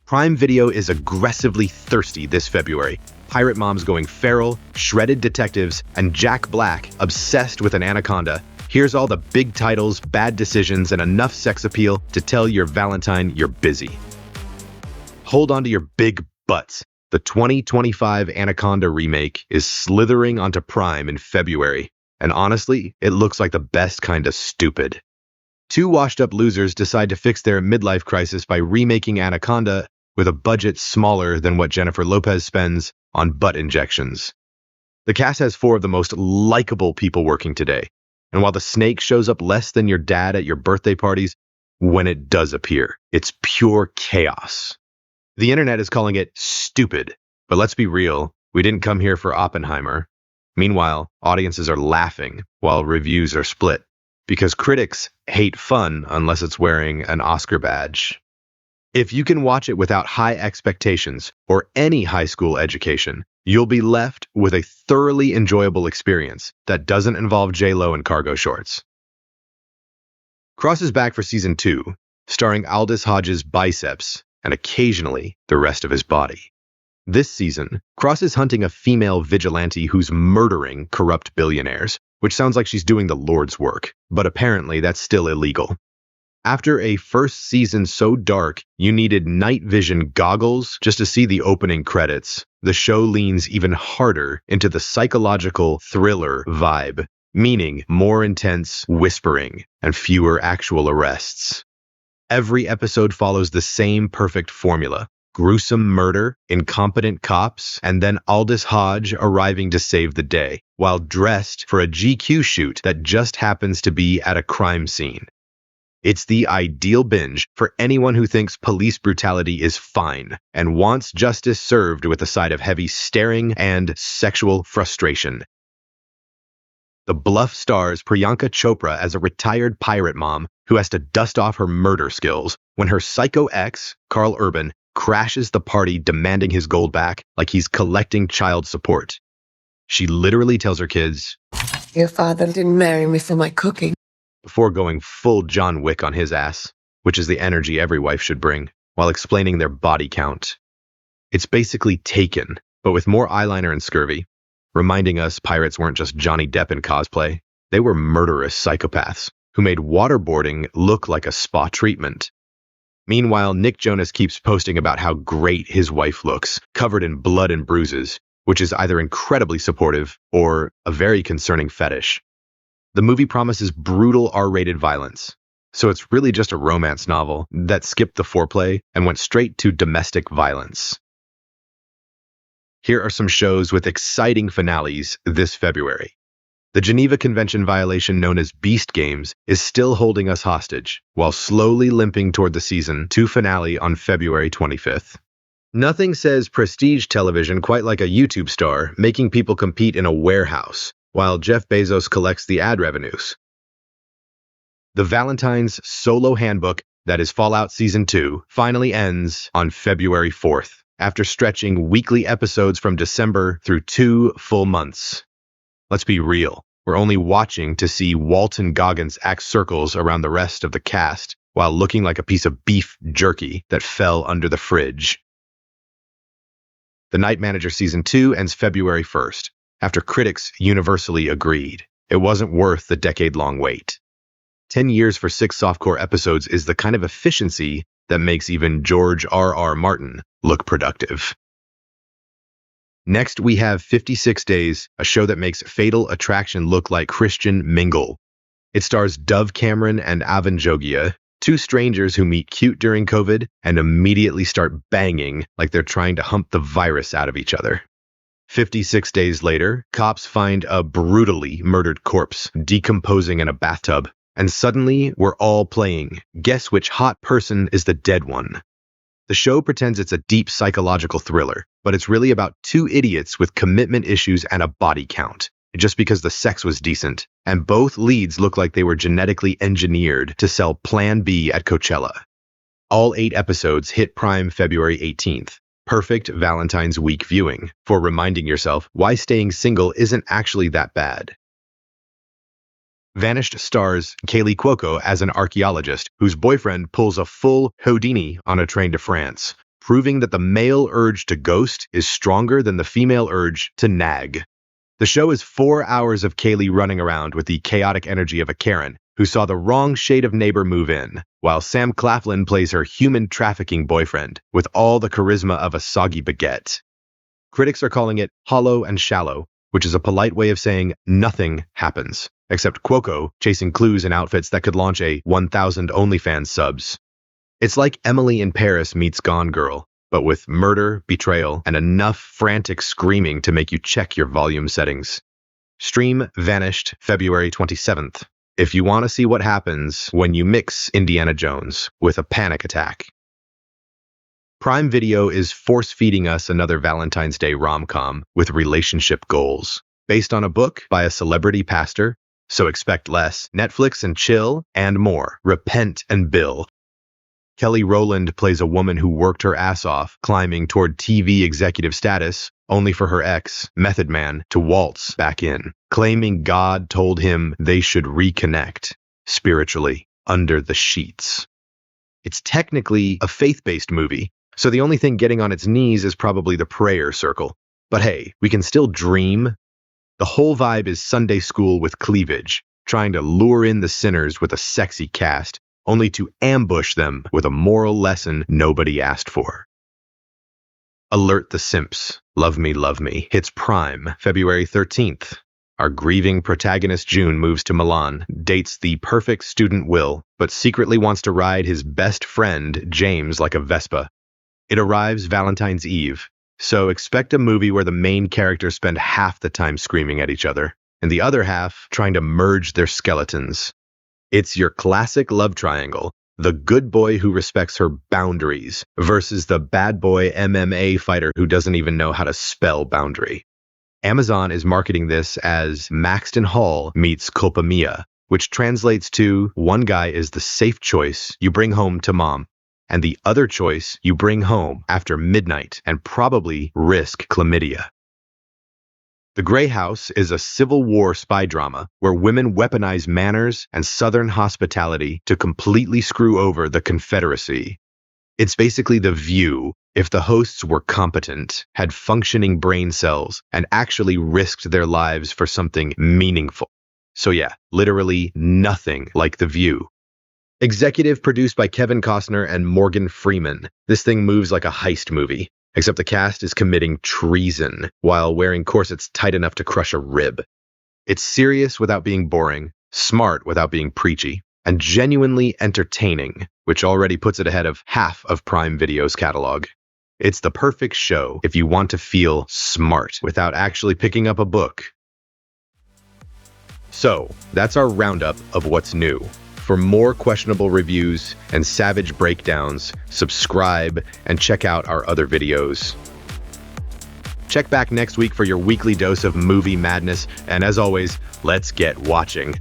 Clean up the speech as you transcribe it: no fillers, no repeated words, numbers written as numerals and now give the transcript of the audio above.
Prime Video is aggressively thirsty this February. Pirate moms going feral, shredded detectives, and Jack Black obsessed with an anaconda. Here's all the big titles, bad decisions, and enough sex appeal to tell your Valentine you're busy. Hold on to your big butts. The 2025 Anaconda remake is slithering onto Prime in February, and honestly, it looks like the best kind of stupid. Two washed-up losers decide to fix their midlife crisis by remaking Anaconda with a budget smaller than what Jennifer Lopez spends on butt injections. The cast has four of the most likable people working today, and while the snake shows up less than your dad at your birthday parties, when it does appear, it's pure chaos. The internet is calling it stupid, but let's be real, we didn't come here for Oppenheimer. Meanwhile, audiences are laughing while reviews are split, because critics hate fun unless it's wearing an Oscar badge. If you can watch it without high expectations or any high school education, you'll be left with a thoroughly enjoyable experience that doesn't involve J-Lo in cargo shorts. Cross is back for season 2, starring Aldous Hodge's biceps and occasionally the rest of his body. This season, Cross is hunting a female vigilante who's murdering corrupt billionaires, which sounds like she's doing the Lord's work, but apparently that's still illegal. After a first season so dark, you needed night vision goggles just to see the opening credits, the show leans even harder into the psychological thriller vibe, meaning more intense whispering and fewer actual arrests. Every episode follows the same perfect formula: gruesome murder, incompetent cops, and then Aldous Hodge arriving to save the day, while dressed for a GQ shoot that just happens to be at a crime scene. It's the ideal binge for anyone who thinks police brutality is fine and wants justice served with a side of heavy staring and sexual frustration. The Bluff stars Priyanka Chopra as a retired pirate mom who has to dust off her murder skills when her psycho ex, Carl Urban, crashes the party demanding his gold back like he's collecting child support. She literally tells her kids, "Your father didn't marry me for my cooking," before going full John Wick on his ass, which is the energy every wife should bring, while explaining their body count. It's basically Taken, but with more eyeliner and scurvy, reminding us pirates weren't just Johnny Depp in cosplay, they were murderous psychopaths who made waterboarding look like a spa treatment. Meanwhile, Nick Jonas keeps posting about how great his wife looks, covered in blood and bruises, which is either incredibly supportive or a very concerning fetish. The movie promises brutal R-rated violence, so it's really just a romance novel that skipped the foreplay and went straight to domestic violence. Here are some shows with exciting finales this February. The Geneva Convention violation known as Beast Games is still holding us hostage, while slowly limping toward the season 2 finale on February 25th. Nothing says prestige television quite like a YouTube star making people compete in a warehouse, while Jeff Bezos collects the ad revenues. The Valentine's Solo Handbook, that is Fallout Season 2, finally ends on February 4th, after stretching weekly episodes from December through 2 full months. Let's be real, we're only watching to see Walton Goggins act circles around the rest of the cast while looking like a piece of beef jerky that fell under the fridge. The Night Manager Season 2 ends February 1st, after critics universally agreed it wasn't worth the decade-long wait. 10 years for 6 softcore episodes is the kind of efficiency that makes even George R.R. Martin look productive. Next, we have 56 Days, a show that makes Fatal Attraction look like Christian Mingle. It stars Dove Cameron and Avan Jogia, two strangers who meet cute during COVID and immediately start banging like they're trying to hump the virus out of each other. 56 days later, cops find a brutally murdered corpse decomposing in a bathtub, and suddenly we're all playing Guess Which Hot Person is the Dead One. The show pretends it's a deep psychological thriller, but it's really about two idiots with commitment issues and a body count, just because the sex was decent, and both leads look like they were genetically engineered to sell Plan B at Coachella. All 8 episodes hit Prime February 18th. Perfect Valentine's Week viewing for reminding yourself why staying single isn't actually that bad. Vanished stars Kaylee Cuoco as an archaeologist whose boyfriend pulls a full Houdini on a train to France, proving that the male urge to ghost is stronger than the female urge to nag. The show is 4 hours of Kaylee running around with the chaotic energy of a Karen who saw the wrong shade of neighbor move in, while Sam Claflin plays her human trafficking boyfriend with all the charisma of a soggy baguette. Critics are calling it hollow and shallow, which is a polite way of saying nothing happens, except Cuoco chasing clues in outfits that could launch a 1,000 OnlyFans subs. It's like Emily in Paris meets Gone Girl, but with murder, betrayal, and enough frantic screaming to make you check your volume settings. Stream Vanished February 27th. If you want to see what happens when you mix Indiana Jones with a panic attack. Prime Video is force-feeding us another Valentine's Day rom-com with relationship goals, based on a book by a celebrity pastor, so expect less, Netflix and chill, and more, repent and bill. Kelly Rowland plays a woman who worked her ass off, climbing toward TV executive status, only for her ex, Method Man, to waltz back in, claiming God told him they should reconnect, spiritually, under the sheets. It's technically a faith-based movie, so the only thing getting on its knees is probably the prayer circle. But hey, we can still dream. The whole vibe is Sunday school with cleavage, trying to lure in the sinners with a sexy cast, only to ambush them with a moral lesson nobody asked for. Alert the Simps, Love Me, hits Prime February 13th. Our grieving protagonist June moves to Milan, dates the perfect student Will, but secretly wants to ride his best friend James like a Vespa. It arrives Valentine's Eve, so expect a movie where the main characters spend half the time screaming at each other, and the other half trying to merge their skeletons. It's your classic love triangle, the good boy who respects her boundaries versus the bad boy MMA fighter who doesn't even know how to spell boundary. Amazon is marketing this as Maxton Hall meets Culpa Mia, which translates to one guy is the safe choice you bring home to mom, and the other choice you bring home after midnight and probably risk chlamydia. The Grey House is a Civil War spy drama where women weaponize manners and Southern hospitality to completely screw over the Confederacy. It's basically The View if the hosts were competent, had functioning brain cells, and actually risked their lives for something meaningful. So yeah, literally nothing like The View. Executive produced by Kevin Costner and Morgan Freeman, this thing moves like a heist movie. Except the cast is committing treason while wearing corsets tight enough to crush a rib. It's serious without being boring, smart without being preachy, and genuinely entertaining, which already puts it ahead of half of Prime Video's catalog. It's the perfect show if you want to feel smart without actually picking up a book. So, that's our roundup of what's new. For more questionable reviews and savage breakdowns, subscribe and check out our other videos. Check back next week for your weekly dose of movie madness, and as always, let's get watching.